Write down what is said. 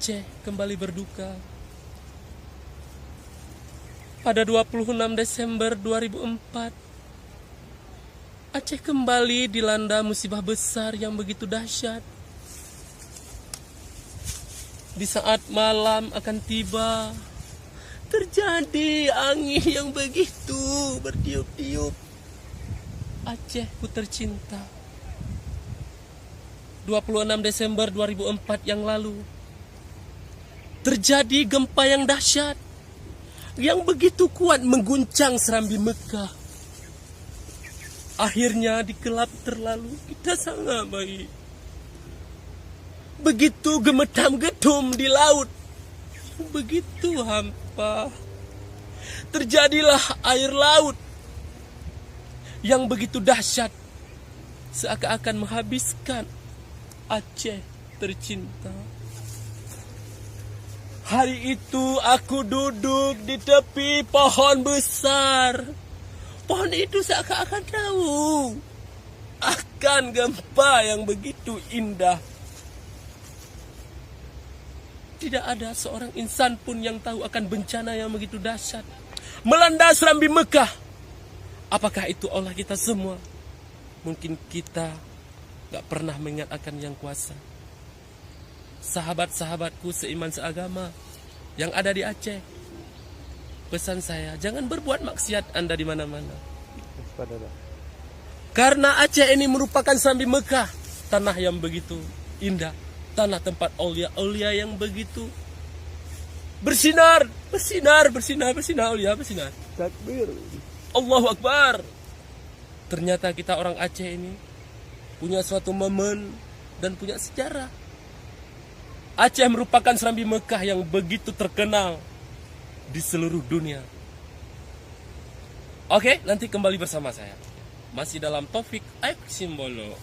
Aceh kembali berduka. Pada 26 Desember 2004, Aceh kembali dilanda musibah besar yang begitu dahsyat. Di saat malam akan tiba, terjadi angin yang begitu bertiup-tiup. Acehku tercinta. 26 Desember 2004 yang lalu, terjadi gempa yang dahsyat, yang begitu kuat mengguncang Serambi Mekah. Akhirnya di gelap terlalu kita sangat baik. Begitu gemetam gedum di laut, begitu hampa. Terjadilah air laut yang begitu dahsyat, seakan-akan menghabiskan Aceh tercinta. Hari itu aku duduk di tepi pohon besar. Pohon itu seakan-akan tahu akan gempa yang begitu indah. Tidak ada seorang insan pun yang tahu akan bencana yang begitu dahsyat melanda Serambi Mekah. Apakah itu Allah kita semua? Mungkin kita gak pernah mengingat akan yang kuasa. Sahabat-sahabatku seiman seagama yang ada di Aceh, pesan saya, jangan berbuat maksiat Anda di mana-mana. Karena Aceh ini merupakan Serambi Mekah, tanah yang begitu indah, tanah tempat aulia-aulia yang begitu bersinar, aulia bersinar. Takbir. Allahu Akbar. Ternyata kita orang Aceh ini punya suatu momen dan punya sejarah. Aceh merupakan Serambi Mekah yang begitu terkenal di seluruh dunia. Oke, nanti kembali bersama saya. Masih dalam Taufik Aik Simbolo.